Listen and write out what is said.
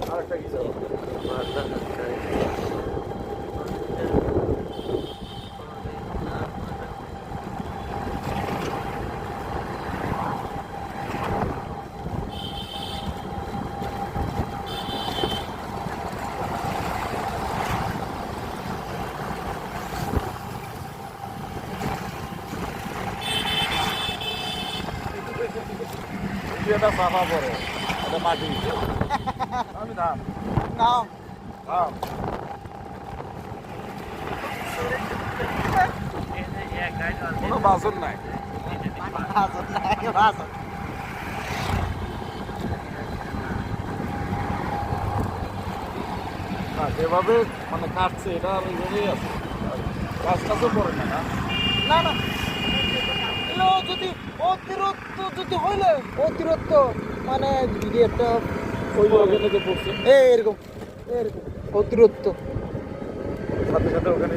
আরেকটা কি যাবো এটা সাফা পড়ে এটা মাটি আমি ধান নাও ধান কোনো বাসন নাই বাসন নাই বাসন না যেভাবে মানে কাটছে এটা আর ওইভাবেই আছে গাছ টাছও পড়ে না না না না এলো যদি অতিরিক্ত যদি হইলে অতিরিক্ত মানে যদি একটা ওই যে ওখানে যে পড়ছে এরকম এরকম অতিরিক্ত সাথে সাথে ওখানে